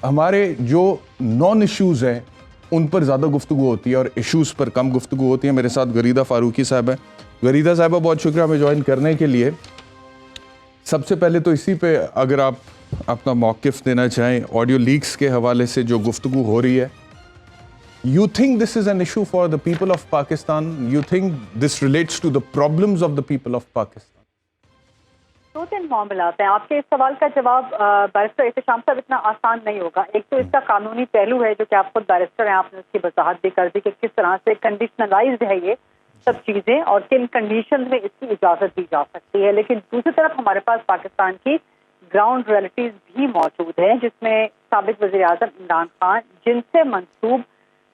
ہمارے جو نان ایشوز ہیں ان پر زیادہ گفتگو ہوتی ہے اور ایشوز پر کم گفتگو ہوتی ہے. میرے ساتھ غریدہ فاروقی صاحب ہیں. غریدہ صاحبہ بہت شکریہ ہمیں جوائن کرنے کے لیے. سب سے پہلے تو اسی پہ اگر آپ اپنا موقف دینا چاہیں آڈیو لیکس کے حوالے سے جو گفتگو ہو رہی ہے. You think this is an issue for the people of Pakistan? You think this relates to the problems of the people of Pakistan? دو تین معاملات ہیں. آپ کے اس سوال کا جواب بیرسٹر احتشام صاحب اتنا آسان نہیں ہوگا. ایک تو اس کا قانونی پہلو ہے جو کہ آپ خود بیرسٹر ہیں, آپ نے اس کی وضاحت بھی کر دی کہ کس طرح سے کنڈیشنلائزڈ ہے یہ سب چیزیں اور کن کنڈیشنز میں اس کی اجازت دی جا سکتی ہے. لیکن دوسری طرف ہمارے پاس پاکستان کی گراؤنڈ ریئلٹیز بھی موجود ہیں جس میں سابق وزیر اعظم عمران خان جن سے منسوب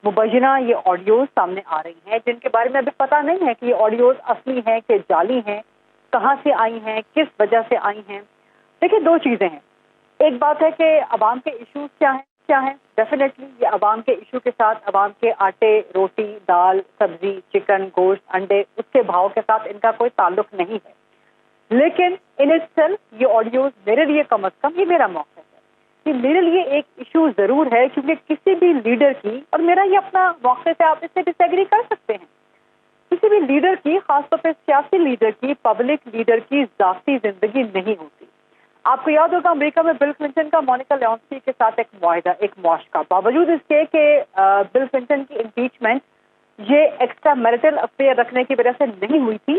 مبینہ یہ آڈیوز سامنے آ رہی ہیں جن کے بارے میں ابھی پتہ نہیں ہے کہ یہ آڈیوز اصلی ہیں کہ جعلی ہیں, کہاں سے آئی ہیں, کس وجہ سے آئی ہیں. دیکھیں دو چیزیں ہیں. ایک بات ہے کہ عوام کے ایشوز کیا ہیں. ڈیفینیٹلی یہ عوام کے ایشو کے ساتھ عوام کے آٹے, روٹی, دال, سبزی, چکن, گوشت, انڈے اس کے بھاؤ کے ساتھ ان کا کوئی تعلق نہیں ہے. لیکن ان اٹ سیلف یہ آڈیوز میرے لیے کم از کم, یہ میرا موقف ہے کہ میرے لیے ایک ایشو ضرور ہے کیونکہ کسی بھی لیڈر کی, اور میرا یہ اپنا موقف ہے, آپ اس سے ڈس ایگری کر سکتے ہیں, کسی بھی لیڈر کی, خاص طور پہ سیاسی لیڈر کی, پبلک لیڈر کی ذاتی زندگی نہیں ہوتی. آپ کو یاد ہوگا امریکہ میں بل کلنٹن کا مونیکا لیونسکی کے ساتھ ایک معاہدہ, ایک مواشقہ, باوجود اس کے کہ بل کلنٹن کی امپیچمنٹ یہ ایکسٹرا میرٹل افیئر رکھنے کی وجہ سے نہیں ہوئی تھی,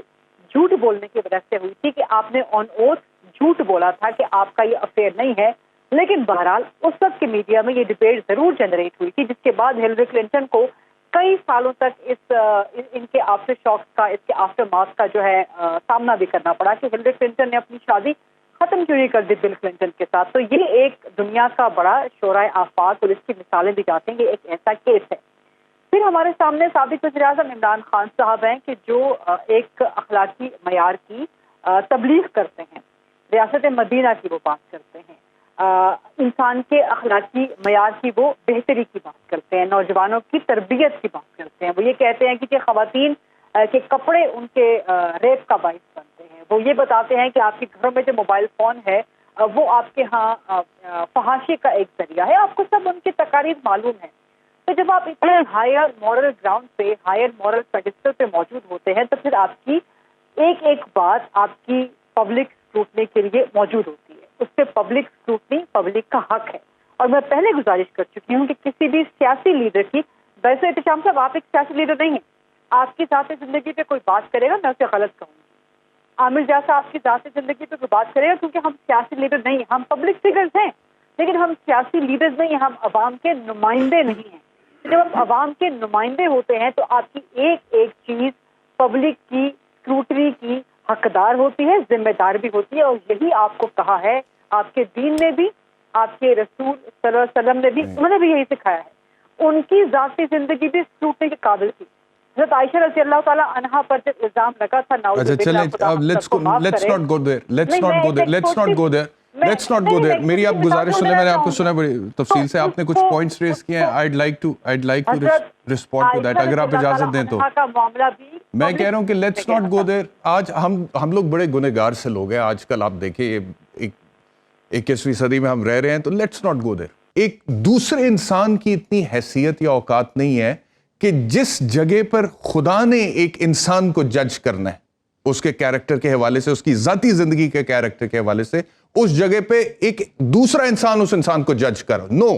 جھوٹ بولنے کی وجہ سے ہوئی تھی کہ آپ نے آن اوتھ جھوٹ بولا تھا کہ آپ کا یہ افیئر نہیں ہے. لیکن بہرحال اس وقت کے میڈیا میں یہ ڈبیٹ ضرور جنریٹ ہوئی تھی جس کے بعد ہلری کلنٹن کو کئی سالوں تک ان کے آفٹر شاکس کا, اس کے آفٹر مارکس کا جو ہے سامنا بھی کرنا پڑا کہ ہلری کلنٹن نے اپنی شادی ختم کیوں نہیں کر دی بل کلنٹن کے ساتھ. تو یہ ایک دنیا کا بڑا شورائے آفاق اور اس کی مثالیں بھی جاتی ہیں, یہ ایک ایسا کیس ہے. پھر ہمارے سامنے سابق وزیر اعظم عمران خان صاحب ہیں کہ جو ایک اخلاقی معیار کی تبلیغ کرتے ہیں, ریاست مدینہ کی وہ بات کرتے ہیں, انسان کے اخلاقی معیار کی وہ بہتری کی بات کرتے ہیں, نوجوانوں کی تربیت کی بات کرتے ہیں. وہ یہ کہتے ہیں کہ خواتین کے کپڑے ان کے ریپ کا باعث بنتے ہیں. وہ یہ بتاتے ہیں کہ آپ کے گھروں میں جو موبائل فون ہے وہ آپ کے ہاں فحاشی کا ایک ذریعہ ہے. آپ کو سب ان کی تقاریر معلوم ہے. تو جب آپ اتنے ہائر مورل گراؤنڈ پہ, ہائر مورل پیڈسٹل پہ موجود ہوتے ہیں تو پھر آپ کی ایک ایک بات آپ کی پبلک اسکروٹنی کے لیے موجود ہوتی ہے. اس پہ پبلک اسکروٹنی پبلک کا حق ہے. اور میں پہلے گزارش کر چکی ہوں کہ کسی بھی سیاسی لیڈر کی, ویسے احتشام صاحب آپ ایک سیاسی لیڈر نہیں ہیں, آپ کی ذاتی زندگی پہ کوئی بات کرے گا میں اسے غلط کہوں گی. عامر جیسا آپ کی ذاتی زندگی پہ کوئی بات کرے گا کیونکہ ہم سیاسی لیڈر نہیں ہیں, ہم پبلک فگرز ہیں لیکن ہم سیاسی لیڈرز نہیں ہیں, ہم عوام کے نمائندے نہیں ہیں. جب آپ عوام کے نمائندے ہوتے ہیں تو آپ کی ایک ایک چیز پبلک کی اسکروٹنی کی حقدار ہوتی ہے, ذمہ دار بھی ہوتی ہے. اور یہی آپ کو کہا ہے آپ کے دین نے بھی, آپ کے رسول صلی اللہ علیہ وسلم نے بھی, انہوں نے بھی یہی سکھایا ہے. ان کی ذاتی زندگی بھی اسکروٹنی کے قابل تھی. حضرت عائشہ رضی اللہ تعالیٰ عنہا پر جب الزام لگا تھا, میری آپ گزارش سنیں, میں نے آپ کو سنا بڑی تفصیل سے, آپ نے کچھ پوائنٹس ریز کیے ہیں. I'd like to respond to that اگر آپ اجازت دیں تو. میں کہہ رہا ہوں کہ let's not go there. آج ہم لوگ بڑے گنہگار سے لوگ ہیں آج کل. آپ دیکھیں 21ویں صدی میں ہم رہ رہے ہیں تو let's not go there. ایک دوسرے انسان کی اتنی حیثیت یا اوقات نہیں ہے کہ جس جگہ پر خدا نے ایک انسان کو جج کرنا ہے اس کے کیریکٹر کے حوالے سے, اس کی ذاتی زندگی کے کیریکٹر کے حوالے سے, اس جگہ پہ ایک دوسرا انسان اس انسان کو جج کرو. نو.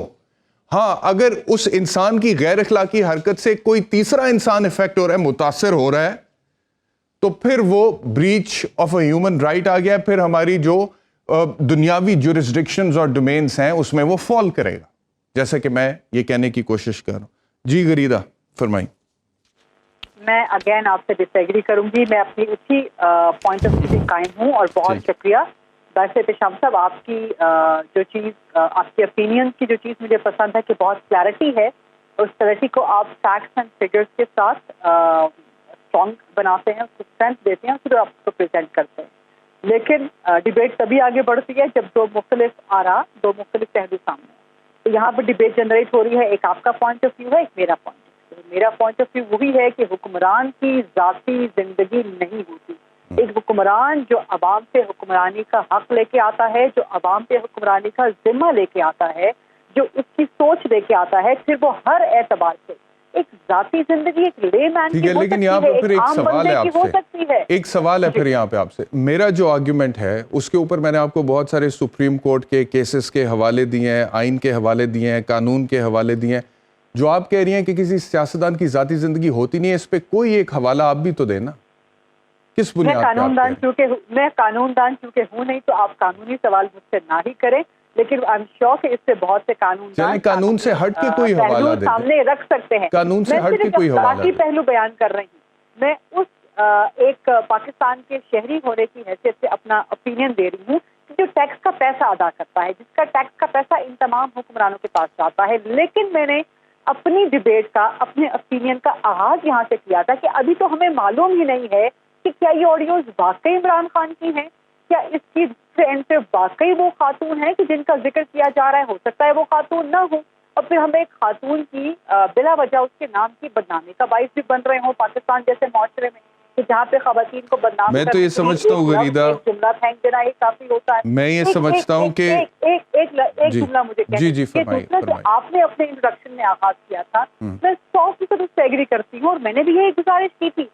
ہاں, اگر اس انسان کی غیر اخلاقی حرکت سے کوئی تیسرا انسان افیکٹ ہو رہا ہے, متاثر ہو رہا ہے, تو پھر وہ breach of a human right آ گیا. پھر ہماری جو دنیاوی جورسڈکشنز اور ڈومینز ہیں اس میں وہ فال کرے گا, جیسا کہ میں یہ کہنے کی کوشش کر رہا ہوں. جی غریدہ فرمائیں. میں اگین آپ سے ڈس ایگری کروں گی. میں اپنی اسی پوائنٹ آف ویو سے قائم ہوں. اور بہت شکریہ بیرسٹر احتشام صاحب, آپ کی جو چیز, آپ کے اوپینین کی جو چیز مجھے پسند ہے کہ بہت کلیئرٹی ہے. اس کلیئرٹی کو آپ فیکٹس اینڈ فگرس کے ساتھ اسٹرانگ بناتے ہیں, اس کو اسٹرینتھ دیتے ہیں, پھر آپ اس کو پریزنٹ کرتے ہیں. لیکن ڈبیٹ تبھی آگے بڑھتی ہے جب دو مختلف آرا, دو مختلف پہلو سامنے ہیں. تو یہاں پر ڈبیٹ جنریٹ ہو رہی ہے. ایک آپ کا پوائنٹ آف ویو ہے, ایک میرا پوائنٹ. میرا پوائنٹ آف ویو وہی ہے کہ حکمران کی ذاتی زندگی نہیں ہوتی. ایک حکمران جو عوام سے حکمرانی کا حق لے کے آتا ہے, جو عوام پہ حکمرانی کا ذمہ لے کے آتا ہے, جو اس کی سوچ لے کے آتا ہے پھر وہ ہر اعتبار سے ایک ذاتی زندگی ایک لے مین کی ہو لیکن سکتی یہاں ہے، پہ پھر ایک عام سوال بندے ہے کی آپ ہو سے، سکتی ہے. ایک سوال ہے پھر یہاں پہ آپ سے. میرا جو آرگیومنٹ ہے اس کے اوپر میں نے آپ کو بہت سارے سپریم کورٹ کے کیسز کے حوالے دیے ہیں، آئین کے حوالے دیے ہیں، قانون کے حوالے دیے ہیں. جو آپ کہہ رہی ہیں کہ کسی سیاستدان کی ذاتی زندگی ہوتی نہیں ہے، اس پہ کوئی ایک حوالہ آپ بھی تو دیں نا. کس بنیاد پہ آپ کہہ رہے ہیں؟ میں قانون دان چونکہ ہوں نہیں تو آپ قانونی سوال مجھ سے نہ ہی کریں، لیکن آئی ایم شیور کہ اس سے بہت سے قانون قانون سے ہٹ کے کوئی حوالہ دے دیں، سامنے رکھ سکتے ہیں. قانون سے میں ہٹ کے صرف کوئی حوالہ اخلاقی پہلو بیان کر رہی ہوں. میں اس ایک پاکستان کے شہری ہونے کی حیثیت سے اپنا اوپینین دے رہی ہوں کہ جو ٹیکس کا پیسہ ادا کرتا ہے، جس کا ٹیکس کا پیسہ ان تمام حکمرانوں کے پاس جاتا ہے. لیکن میں نے اپنی ڈیبیٹ کا، اپنے اوپینین کا آغاز یہاں سے کیا تھا کہ ابھی تو ہمیں معلوم ہی نہیں ہے کہ کیا یہ آڈیوز واقعی عمران خان کی ہیں، کیا اس کی اینڈ پہ واقعی وہ خاتون ہیں کہ جن کا ذکر کیا جا رہا ہے. ہو سکتا ہے وہ خاتون نہ ہو اور پھر ہم ایک خاتون کی بلا وجہ اس کے نام کی بدنامی کا باعث بھی بن رہے ہوں پاکستان جیسے معاشرے میں کہ جہاں پہ خواتین کو بدنام میں تو یہ سمجھتا ہوں غریدہ، ایک جملہ پھینک دینا یہ کافی ہوتا ہے. میں یہ سمجھتا ہوں کہ ایک جملہ مجھے کہنا جی دوسرا جو آپ نے اپنے انٹروڈکشن میں آغاز کیا تھا، میں 100% اس سے ایگری کرتی ہوں اور میں نے بھی یہی گزارش کی تھی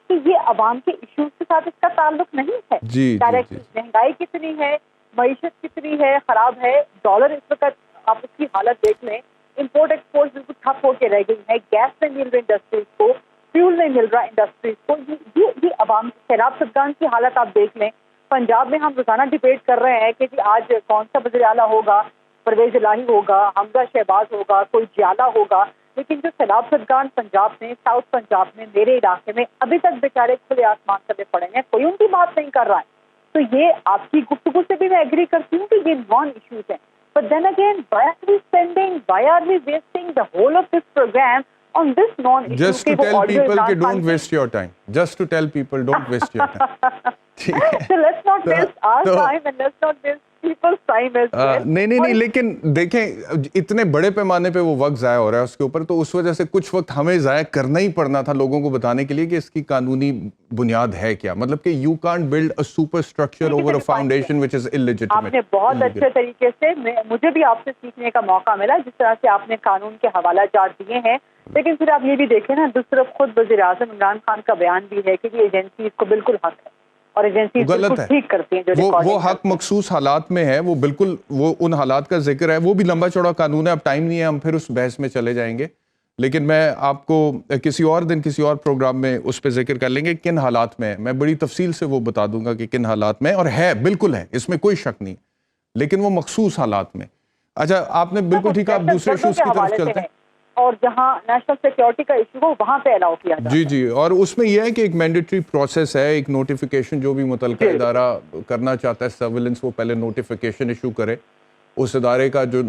کہ یہ عوام کے ایشوز کے ساتھ اس کا تعلق نہیں ہے. ڈائریکٹ مہنگائی کتنی ہے، معیشت کتنی ہے، خراب ہے. ڈالر اس وقت آپ اس کی حالت دیکھ لیں، امپورٹ ایکسپورٹ بالکل ٹھپ ہو کے رہ گئی ہے. گیس نہیں مل رہی انڈسٹریز کو، فیول نہیں مل رہا انڈسٹریز کو. یہ عوام سیلاب زدگان کی حالت آپ دیکھ لیں. پنجاب میں ہم روزانہ ڈیبیٹ کر رہے ہیں کہ جی آج کون سا وزیر اعلیٰ ہوگا، پرویز الہی ہوگا، حمزہ شہباز ہوگا، کوئی جیالہ ہوگا. لیکن جو سیلاب زدگان پنجاب میں، ساؤتھ پنجاب میں، میرے علاقے میں ابھی تک بیچارے کھلے آسمان تلے پڑے ہیں، کوئی ان کی بات نہیں کر رہا ہے. تو یہ آپ کی گفتگو سے بھی میں ایگری کرتی ہوں کہ یہ نان ایشوز ہیں. But then again, why are we spending, why are we wasting the whole of this program on this non-issue? Just to tell people کہ don't waste your time. Just to tell people don't waste your time. So let's not waste our time and let's not waste people's time as well. نہیں لیکن دیکھیں اتنے بڑے پیمانے پہ وہ وقت ضائع ہو رہا ہے اس کے اوپر، تو اس وجہ سے کچھ وقت ہمیں ضائع کرنا ہی پڑنا تھا لوگوں کو بتانے کے لیے کہ اس کی قانونی بنیاد ہے کیا. مطلب کہ you can't build a superstructure over a foundation which is illegitimate. آپ نے بہت اچھے طریقے سے، مجھے بھی آپ سے سیکھنے کا موقع ملا جس طرح سے آپ نے قانون کے حوالہ جات دیے ہیں. لیکن پھر آپ یہ بھی دیکھیں نا، دوسری طرف خود وزیر اعظم عمران خان کا بیان بھی ہے کہ یہ ایجنسی کو بالکل حق ہے اور ایجنسی بالکل ٹھیک کرتی ہیں. جو وہ حق مخصوص حالات میں ہے، وہ بالکل وہ ان حالات کا ذکر ہے. وہ بھی لمبا چوڑا قانون ہے، اب ٹائم نہیں ہے، ہم پھر اس بحث میں چلے جائیں گے. لیکن میں آپ کو کسی اور دن کسی اور پروگرام میں اس پہ ذکر کر لیں گے کن حالات میں. میں بڑی تفصیل سے وہ بتا دوں گا کہ کن حالات میں، اور ہے بالکل ہے، اس میں کوئی شک نہیں، لیکن وہ مخصوص حالات میں. اچھا آپ نے بالکل ٹھیک، آپ دوسرے ایشوز کی طرف چلتے ہیں. اور جہاں نیشنل سیکیورٹی کا ایشو ہو وہاں پہ الاؤ کیا جاتا ہے. جی اور اس میں یہ ہے کہ ایک مینڈیٹری پروسیس ہے، ایک نوٹیفیکیشن جو بھی متعلقہ ادارہ کرنا چاہتا ہے سرویلنس، وہ پہلے نوٹیفیکیشن ایشو کرے. اس ادارے کا جو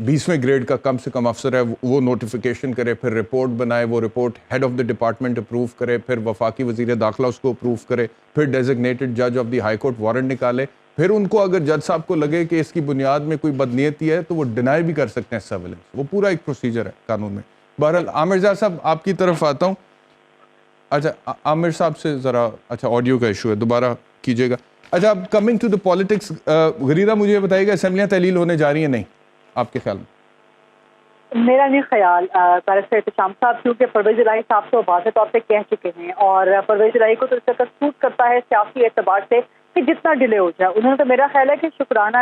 20ویں گریڈ کا کم سے کم افسر ہے وہ نوٹیفیکیشن کرے، پھر رپورٹ بنائے، وہ report head of the department approve کرے، پھر وفاقی وزیر داخلہ اس کو اپروو کرے، پھر ڈیزگنیٹڈ جج of the high court warrant نکالے. پھر ان کو اگر جج صاحب کو لگے کہ اس کی بنیاد میں کوئی بدنیتی ہے تو وہ ڈینائی بھی کر سکتے ہیں سرویلنس. وہ پورا ایک پروسیجر ہے قانون میں. بہرحال عامر زیاد صاحب آپ کی طرف آتا ہوں. اچھا عامر صاحب سے ذرا، اچھا آڈیو کا ایشو ہے، دوبارہ کیجیے گا. اچھا اب coming to the politics, Gharida مجھے یہ بتائیے گا اسمبلیاں تحلیل ہونے جا رہی ہیں نہیں آپ کے خیال میں؟ میرا نہیں خیال بیرسٹر احتشام صاحب، کیونکہ پرویز الہی صاحب تو واضح طور پہ کہہ چکے ہیں اور پرویز الہی کو تو اس وقت سوٹ کرتا ہے سیاسی اعتبار سے کہ جتنا ڈیلے ہو جائے. انہوں نے تو میرا خیال ہے کہ شکرانہ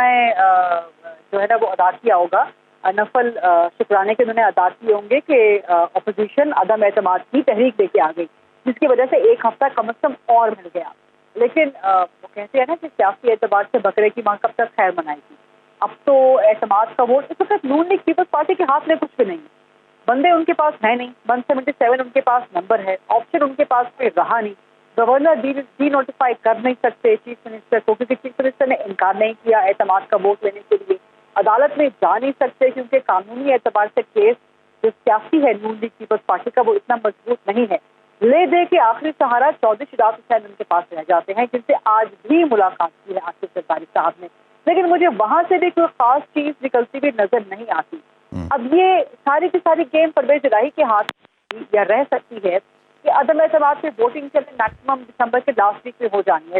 جو ہے نا وہ ادا کیا ہوگا، نفل شکرانے کے انہوں نے ادا کیے ہوں گے کہ اپوزیشن عدم اعتماد کی تحریک لے کے آ گئی، جس کی وجہ سے ایک ہفتہ کم از کم اور مل گیا. لیکن وہ کہتے ہیں نا کہ سیاسی اعتبار سے بکرے کی ماں کب تک خیر منائے گی. اب تو اعتماد کا ووٹ اس وقت نون لیگ پیپلز پارٹی کے ہاتھ میں کچھ بھی نہیں. بندے ان کے پاس ہے نہیں، 177 ان کے پاس نمبر ہے، آپشن ان کے پاس کوئی رہا نہیں. گورنر ڈی نوٹیفائی کر نہیں سکتے چیف منسٹر کو، کیونکہ چیف منسٹر نے انکار نہیں کیا اعتماد کا ووٹ لینے کے لیے. عدالت میں جا نہیں سکتے کیونکہ قانونی اعتبار سے کیس جو سیاسی ہے نون لیگ پیپلز پارٹی کا وہ اتنا مضبوط نہیں ہے. لے دے کے آخری سہارا چودھری شجاعت حسین ان کے پاس رہ جاتے ہیں، جن سے آج بھی ملاقات کی ہے آصف زرداری صاحب نے. لیکن مجھے وہاں سے بھی کوئی خاص چیز نکلتی بھی نظر نہیں آتی. اب یہ ساری کی ساری گیم پرویز الہی کے ہاتھ یا رہ سکتی ہے کہ عدم اعتماد سے ووٹنگ چلے میکسیمم دسمبر کے لاسٹ ویک میں ہو جانی ہے،